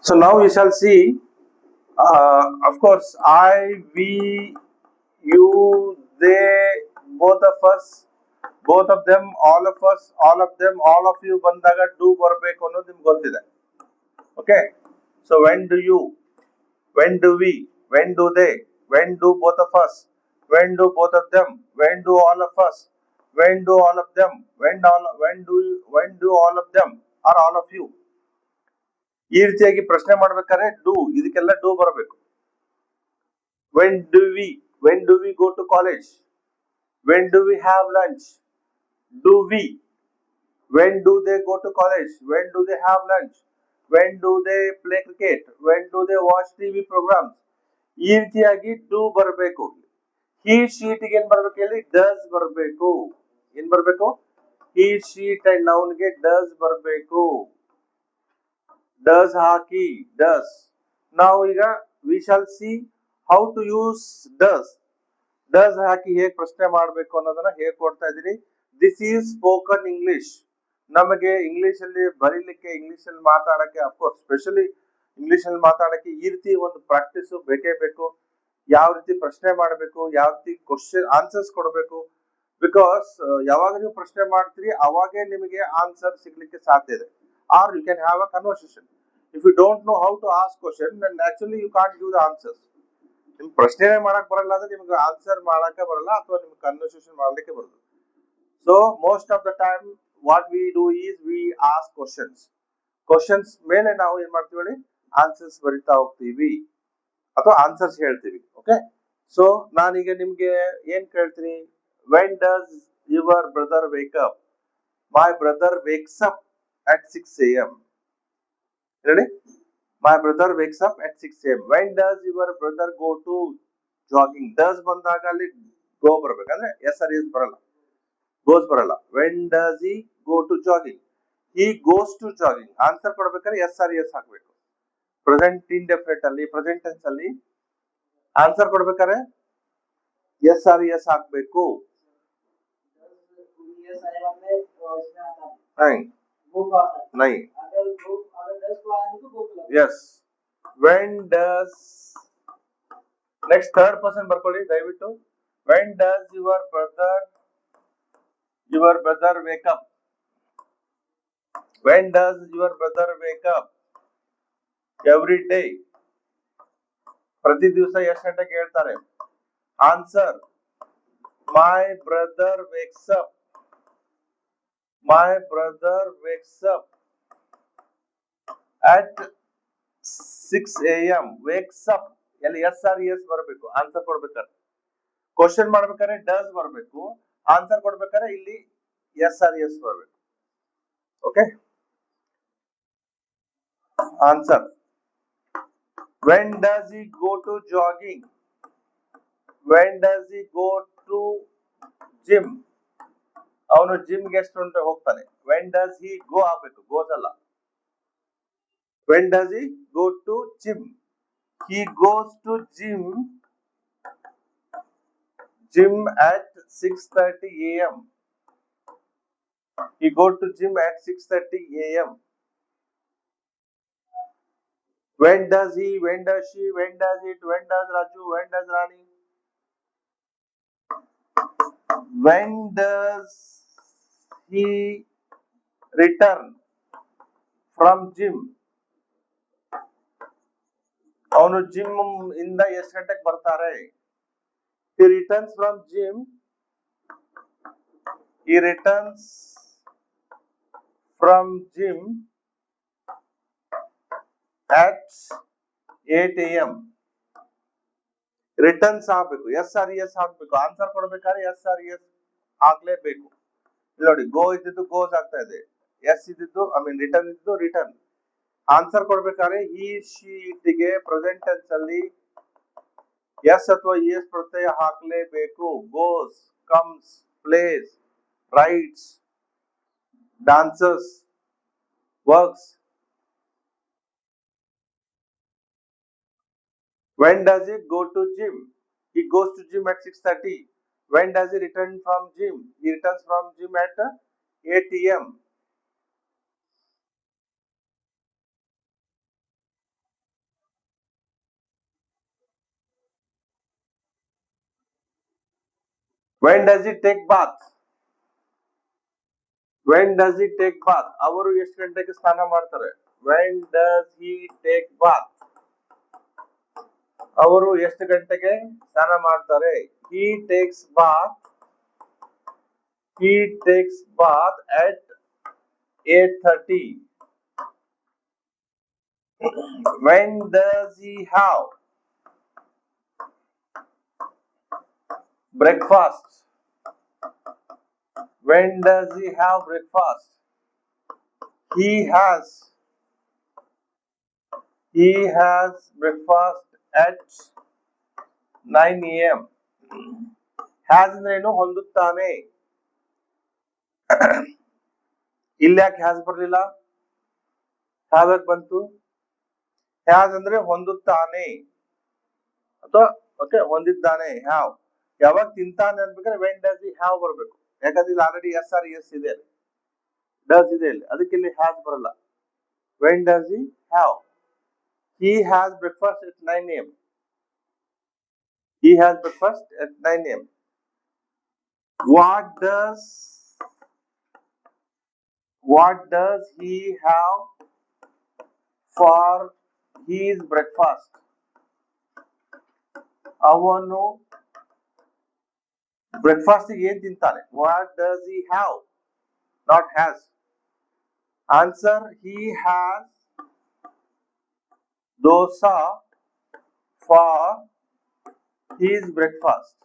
So now we shall see, of course, I, we, you, they, both of us, both of them, all of them, all of you ಬಂದಾಗ do ಬರಬೇಕು ಅನ್ನೋದು ನಿಮ್ಗೆ ಗೊತ್ತಿದೆ. Okay. So when do you, when do we, when do they, when do both of us, when do both of them, when do all of us, when do all of them, when do all of them or all of you. ಈ ರೀತಿಯಾಗಿ ಪ್ರಶ್ನೆ ಮಾಡ್ಬೇಕಾದ್ರೆ do, ಇದಕ್ಕೆಲ್ಲ do ಬರಬೇಕು. when do we when do we go to college, when do we have lunch, do we, when do they go to college, when do they have lunch, when do they play cricket, when do they watch TV programs. ಈ ರೀತಿಯಾಗಿ do ಬರಬೇಕು. he sheet ಗೆ ಏನ್ ಬರ್ಬೇಕು ಹೇಳಿ, does ಬರಬೇಕು. ಏನ್ ಬರ್ಬೇಕು? he sheet ಅಂಡ್ ನೌನ್ ಗೆ ಡಸ್ ಬರಬೇಕು. ಡಸ್ ಹಾಕಿ, ಡಸ್. ನಾವು ಈಗ we shall see how to use does. Does ಹಾಕಿ ಹೇಗೆ ಪ್ರಶ್ನೆ ಮಾಡಬೇಕು ಅನ್ನೋದನ್ನ ಹೇಳ್ಕೊಡ್ತಾ ಇದ್ದೀನಿ. This is spoken English. ನಮಗೆ ಇಂಗ್ಲಿಷ್ ಅಲ್ಲಿ ಬರೀಲಿಕ್ಕೆ, ಇಂಗ್ಲಿಷ್ ಅಲ್ಲಿ ಮಾತಾಡಕ್ಕೆ, ಅಫ್ಕೋರ್ಸ್ ಸ್ಪೆಷಲಿ ಇಂಗ್ಲಿಷ್ ಅಲ್ಲಿ ಮಾತಾಡಕ್ಕೆ ಈ ರೀತಿ ಒಂದು ಪ್ರಾಕ್ಟೀಸ್ ಬೇಕೇ ಬೇಕು. ಯಾವ ರೀತಿ ಪ್ರಶ್ನೆ ಮಾಡಬೇಕು, ಯಾವ ರೀತಿ ಕ್ವಶನ್ ಆನ್ಸರ್ಸ್ ಕೊಡಬೇಕು. ಬಿಕಾಸ್ ಯಾವಾಗ ನೀವು ಪ್ರಶ್ನೆ ಮಾಡ್ತೀರಿ ಅವಾಗೇ ನಿಮಗೆ ಆನ್ಸರ್ ಸಿಗ್ಲಿಕ್ಕೆ ಸಾಧ್ಯ ಇದೆ. Are you can have a conversation. If you don't know how to ask question, then naturally you can't give the answers. ನಿಮ್ಗೆ ಪ್ರಶ್ನೆ ಮಾಡಕ್ ಬರಲ್ಲ ಅಂದ್ರೆ ನಿಮ್ಗೆ ಆನ್ಸರ್ ಮಾಡಕ್ಕೆ ಬರಲ್ಲ, ಅಥವಾ ನಿಮ್ಗೆ ಕನ್ವರ್ಸೇಷನ್ ಮಾಡ್ಲಿಕ್ಕೆ ಬರಲ್ಲ. So most of the time what we do is V ask questions. Questions ಮೇಲೆ ನಾವು ಏನ್ ಮಾಡ್ತೀವಿ ಹೇಳಿ, ಆನ್ಸರ್ಸ್ ಬರಿತಾ ಹೋಗ್ತೀವಿ ಅಥವಾ ಆನ್ಸರ್ಸ್ ಹೇಳ್ತೀವಿ. ಓಕೆ. ಸೊ ನಾನೀಗ ನಿಮ್ಗೆ ಏನ್ ಕೇಳ್ತೀನಿ, when does your brother wake up? My brother wakes up at 6 a.m. Ready? My brother wakes up at 6 a.m. When does your brother go to jogging? Does ಬಂದಾಗ ಅಲ್ಲಿ go ಬರ್ಬೇಕಂದ್ರೆ yes or yes ಬರಲ್ಲ, goes ಬರಲ್ಲ. When does he go to jogging? He goes to jogging. Answer ಕೊಡ್ಬೇಕಾದ್ರೆ yes or yes ಹಾಕ್ಬೇಕು. Present indefinite ಅಲ್ಲಿ, present tense ಅಲ್ಲಿ answer ಕೊಡ್ಬೇಕಾದ್ರೆ yes or yes ಹಾಕ್ಬೇಕು. नहीं. Yes. When does, next third person ಬರ್ಕೊಳ್ಳಿ ದಯವಿಟ್ಟು. When does your brother wake up? When does your brother wake up? Every day. ಪ್ರತಿ ದಿವಸ ಎಷ್ಟು ಗಂಟೆಗೆ ಹೇಳ್ತಾರೆ? Answer, my brother wakes up. My brother wakes up at 6 a.m. wakes up ಎಲ್ಲಿ S or S ಬರಬೇಕು answer ಕೊಡ್ಬೇಕಾದ್ರೆ. Question ಮಾಡ್ಬೇಕಾದ್ರೆ does ಬರಬೇಕು, ಆನ್ಸರ್ ಕೊಡ್ಬೇಕಾದ್ರೆ ಇಲ್ಲಿ ಎಸ್ ಆರ್ ಎಸ್ ಬರಬೇಕು. Okay. Answer, when does he go to jogging? When does he go to gym? ಅವನು ಜಿಮ್ಗೆ ಎಷ್ಟು ಗಂಟೆ ಹೋಗ್ತಾನೆ? when does he go ಆಗ್ಬೇಕು, goes ಅಲ್ಲ. when does he go to gym? He goes to gym at 6:30 a.m. He go to gym at 6:30 a.m. When does he, when does she, when does it, when does Raju, when does Rani? When does he return from gym? ಅವನು gym ಇಂದ ಎಷ್ಟು ಗಂಟೆಗೆ ಬರ್ತಾರೆ? He returns from gym. He returns from gym at 8 a.m. Returns ಆಗ್ಬೇಕು, s or es ಹಾಕ್ಬೇಕು. ಆನ್ಸರ್ ಕೊಡ್ಬೇಕಾದ್ರೆ s or es ಹಾಕ್ಲೇಬೇಕು. ಇಲ್ಲಿ ನೋಡಿ, ಗೋ ಇದ್ದಿದ್ದು ಗೋಸ್ ಆಗ್ತಾ ಇದೆ, ಎಸ್ ಇದ್ದಿದ್ದು ಐ ಮೀನ್ ರಿಟರ್ನ್ ಇದ್ದು ರಿಟರ್ನ್. ಆನ್ಸರ್ ಕೊಡ್ಬೇಕಾದ್ರೆ ಈ ಶೀಟ್ಗೆ ಪ್ರೆಸೆಂಟ್ ಟೆನ್ಸ್ ಅಲ್ಲಿ ಎಸ್ ಅಥವಾ ಎಸ್ ಪ್ರತ್ಯಯ ಹಾಕ್ಲೇಬೇಕು. Goes, comes, plays, writes, dances, works. When does he go to gym? He goes to gym at 6:30. When does he return from gym? He returns from gym at 8 a.m. When does he take bath? When does he take bath? ಅವರು ಎಷ್ಟು ಗಂಟೆಗೆ ಸ್ನಾನ ಮಾಡ್ತಾರೆ? When does he take bath? ಅವರು ಎಷ್ಟು ಗಂಟೆಗೆ ಸ್ನಾನ ಮಾಡ್ತಾರೆ? He takes bath. He takes bath at 8:30. When does he have breakfast? When does he have breakfast? He has he has breakfast at 9 a.m. Has ಅಂದ್ರೇನು? ಹೊಂದುತ್ತಾನೆ. ಇಲ್ಲಿ ಯಾಕೆ ಹ್ಯಾಸ್ ಬರಲಿಲ್ಲ? ಹ್ಯಾವ್ ಯಾಕೆ ಬಂತು? ಹ್ಯಾಸ್ ಅಂದ್ರೆ ಹೊಂದುತ್ತಾನೆ ಅಥವಾ ಓಕೆ ಹೊಂದಿದ್ದಾನೆ. ಹ್ಯಾವ್ ಯಾವಾಗ ತಿಂತಾನೆ ಅನ್ಬೇಕಾದ್ರೆ ವೆನ್ ಡಸ್ ಹಿ ಹ್ಯಾವ್ ಬರಬೇಕು. ಯಾಕಂದ್ರೆ ಇಲ್ಲಿ ಆಲ್ರೆಡಿ ಎಸ್ ಆರ್ ಎಸ್ ಇದೆ, ಡಸ್ ಇದೆ ಇಲ್ಲಿ, ಅದಕ್ಕೆ ಇಲ್ಲಿ ಹ್ಯಾಸ್ ಬರಲ್ಲ. When does he have? He has breakfast at 9 a.m. He has breakfast at 9 a.m. What does he have for his breakfast? ಅವನು ಬ್ರೇಕ್ಫಾಸ್ಟ್ ಏನ್ ತಿಂತಾನೆ? What does he have? Not has. Answer: he has dosa for his breakfast.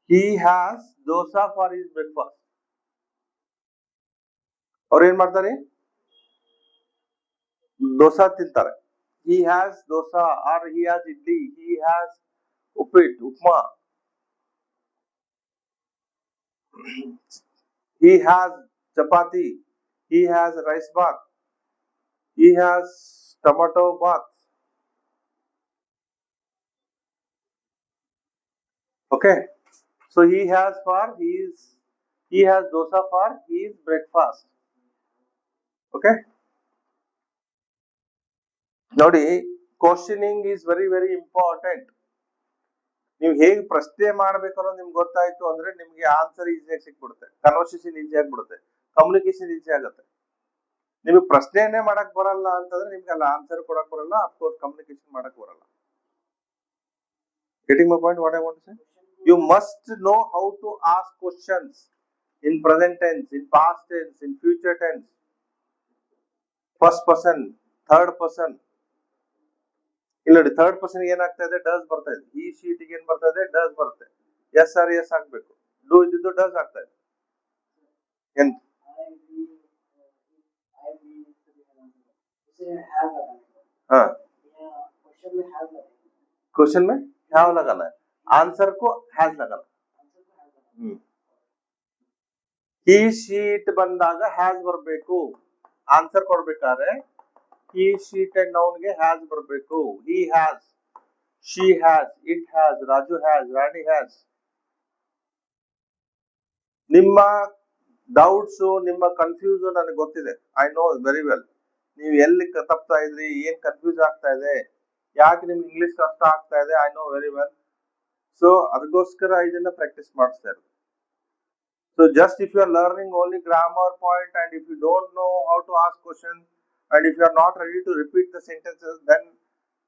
He has dosa for his breakfast. ಅವ್ರು ಏನ್ ಮಾಡ್ತಾರೆ? ದೋಸಾ ತಿಂತಾರೆ. He has dosa or he has idli. He has upma. He has chapati. He has rice bath. He has tomato bath. Okay. So he has dosa for his breakfast. Okay. ನೋಡಿ, questioning is very very important. ನೀವು ಹೇಗೆ ಪ್ರಶ್ನೆ ಮಾಡ್ಬೇಕು ಅನ್ನೋದು ನಿಮ್ಗೆ ಗೊತ್ತಾಯ್ತು ಅಂದ್ರೆ ನಿಮ್ಗೆ ಆನ್ಸರ್ ಈಸಿಯಾಗಿ ಸಿಕ್ಬಿಡುತ್ತೆ, ಕನ್ವರ್ಸೇಷನ್ ಈಸಿ ಆಗ್ಬಿಡುತ್ತೆ, ಕಮ್ಯುನಿಕೇಶನ್ ಈಸಿ ಆಗುತ್ತೆ. ನಿಮಗೆ ಪ್ರಶ್ನೆನೇ ಮಾಡಕ್ ಬರಲ್ಲ ಅಂತಂದ್ರೆ ನಿಮ್ಗೆ ಅಲ್ಲಿ ಆನ್ಸರ್ ಕೊಡಕ್ ಬರಲ್ಲ, ಅಫ್ಕೋರ್ಸ್ ಕಮ್ಯುನಿಕೇಶನ್ ಮಾಡಕ್ ಬರಲ್ಲ. Getting my point? What I want to say? You must know how to ask questions in present tense, in past tense, in future tense, first person, third person. ಇಲ್ಲ ನೋಡಿ, third person ಏನಾಗ್ತಾ ಇದೆ? Does ಬರ್ತಾ ಇದೆ. ಈ ಶೀಟಿಗೆ ಏನ್ ಬರ್ತಾ ಇದೆ? ಡಸ್ ಬರುತ್ತೆ. ಎಸ್ ಆರ್ ಎಸ್ ಆಗ್ಬೇಕು. ಡೂ ಇದ್ದಿದ್ದು ಡಸ್ ಆಗ್ತಾ ಇದೆ. ಏನ್ हाँ, क्वेश्चन में हैव लगाना है, आंसर को हैज लगाना. ಈ ಶೀಟ್ ಬಂದಾಗ ಹ್ಯಾಸ್ ಬರಬೇಕು. ಆನ್ಸರ್ ಕೊಡ್ಬೇಕಾದ್ರೆ ಈ ಶೀಟ್ ಅಂಡ್ ನೌನ್ ಗೆ ಹ್ಯಾಸ್ ಬರಬೇಕು. He has, she has, it has, Raju has, Rani has. ನಿಮ್ಮ ಡೌಟ್ಸ್, ನಿಮ್ಮ ಕನ್ಫ್ಯೂಸ್ ನನಗೆ ಗೊತ್ತಿದೆ. I know very well. ನೀವು ಎಲ್ಲಿ ತಪ್ತಾ ಇದ್ರಿ, ಏನ್ ಕನ್ಫ್ಯೂಸ್ ಆಗ್ತಾ ಇದೆ, ಯಾಕೆ ನಿಮ್ಗೆ ಇಂಗ್ಲಿಷ್ ಕಷ್ಟ ಆಗ್ತಾ ಇದೆ, I know very well. So ಅದಕ್ಕೋಸ್ಕರ ಇದನ್ನ ಪ್ರಾಕ್ಟೀಸ್ ಮಾಡಿಸ್ತಾ ಇರೋದು. So just if you are learning only grammar point and if you don't know how to ask questions and if you are not ready to repeat the sentences, then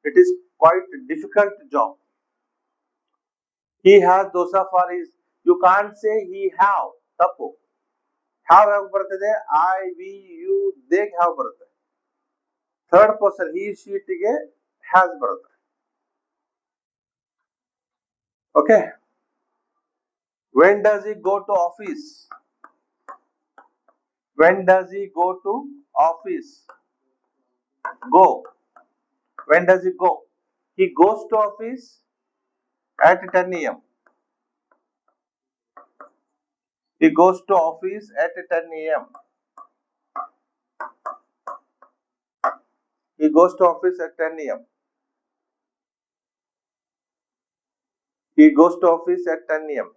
it is quite a difficult job. He has dosa for his. You can't say he have. Tappu. Have ಬರ್ತದೆ. I, we, you, they have ಬರುತ್ತೆ. Third person he, she ಗೆ has ಬರುತ್ತೆ. Okay. When does he go to office? When does he go to office? Go. When does he go? He goes to office at 10 a.m. He goes to office at 10 a.m. He goes to office at 10 a.m. He goes to office at 10 a.m.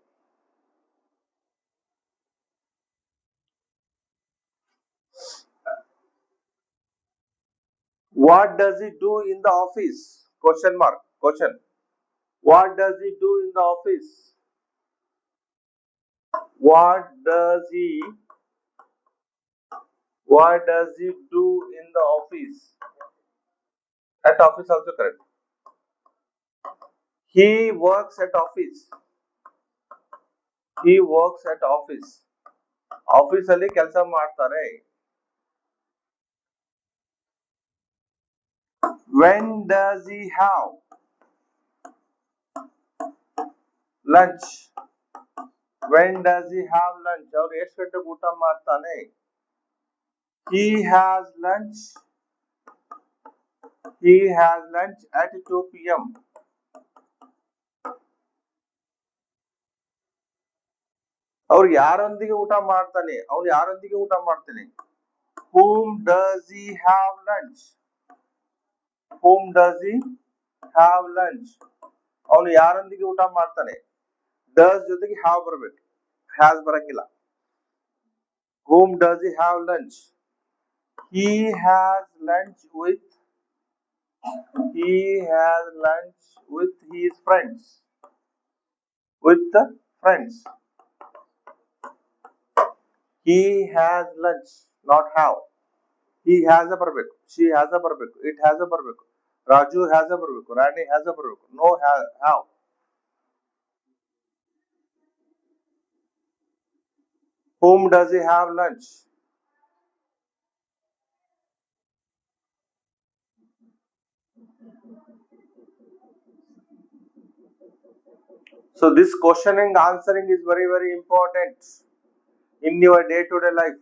What does he do in the office? Question mark. Question. What does he do in the office? What does he what does he do in the office? At office also correct. He works at office. He works at office. Office ಅಲ್ಲಿ ಕೆಲಸ ಮಾಡ್ತಾರೆ. When does he have lunch? When does he have lunch? ಅವ್ರು ಎಷ್ಟು ಗಂಟೆಗೆ ಊಟ ಮಾಡ್ತಾನೆ? He has lunch. He has lunch at 2 p.m. ಅವ್ರು ಯಾರೊಂದಿಗೆ ಊಟ ಮಾಡ್ತಾನೆ? ಅವ್ನು ಯಾರೊಂದಿಗೆ ಊಟ ಮಾಡ್ತಾನೆ? Whom does he have lunch? Whom does he have lunch? ಅವನು ಯಾರೊಂದಿಗೆ ಊಟ ಮಾಡ್ತಾನೆ? Does ಜೊತೆಗೆ have ಬರಬೇಕು. Has ಬರಂಗಿಲ್ಲ. Whom does he have lunch? He has lunch with He has lunch with his friends. With the friends. He has lunch, not have. He has a ಬರಬೇಕು. She has a ಬರಬೇಕು. It has a ಬರಬೇಕು. Raju has a ಬರಬೇಕು. Rani has a ಬರಬೇಕು. No have. Whom does he have lunch? So this questioning answering is very very important in your day to day life.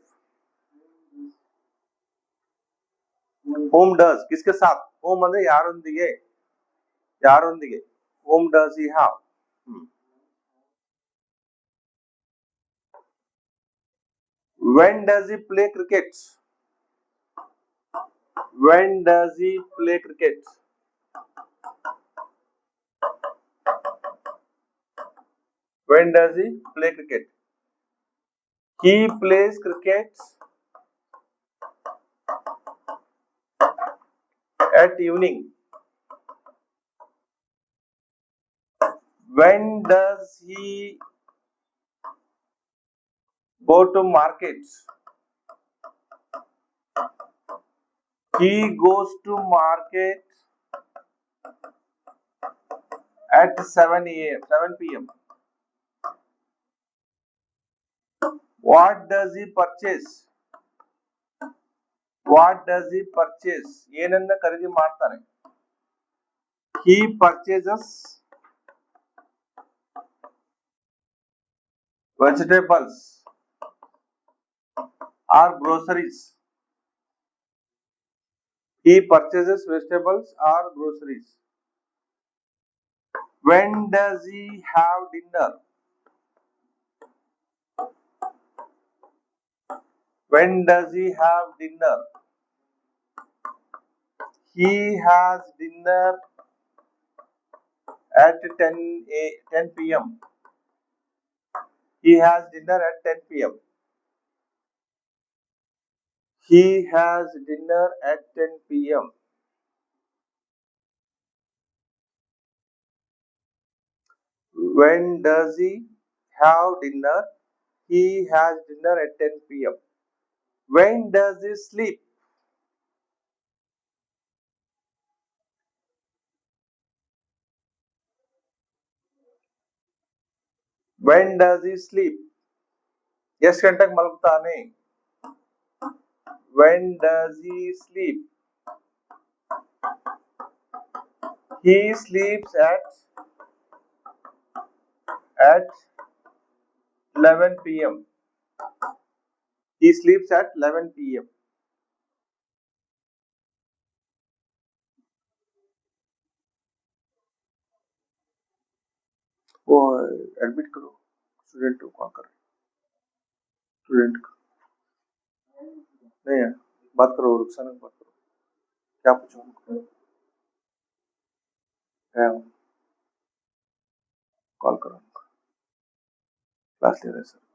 Whom does किसके साथ? Whom ಅಂದ್ರೆ ಯಾರೊಂದಿಗೆ? ಯಾರೊಂದಿಗೆ? Whom does he have? When does he play cricket? When does he play cricket? When does he play cricket? He plays cricket at evening. When does he go to markets? He goes to market at 7 p.m. What does he purchase? What does he purchase? ಏನನ್ನ ಖರೀದಿ ಮಾಡ್ತಾನೆ? He purchases vegetables or groceries. He purchases vegetables or groceries. When does he have dinner? When does he have dinner? He has dinner at 10 p.m. He has dinner at 10 p.m. He has dinner at 10 p.m. When does he have dinner? He has dinner at 10 p.m. When does he sleep? When does he sleep? ಎಷ್ಟು ಗಂಟೆಗೆ ಮಲಗ್ತಾನೆ? When does he sleep? He sleeps at 11 p.m. He sleeps at 11 p.m. वो admit करो student को call कर student को नहीं है बात करो रुखसाना बात करो क्या पूछो उनको कॉल करो क्लास ले रहे सर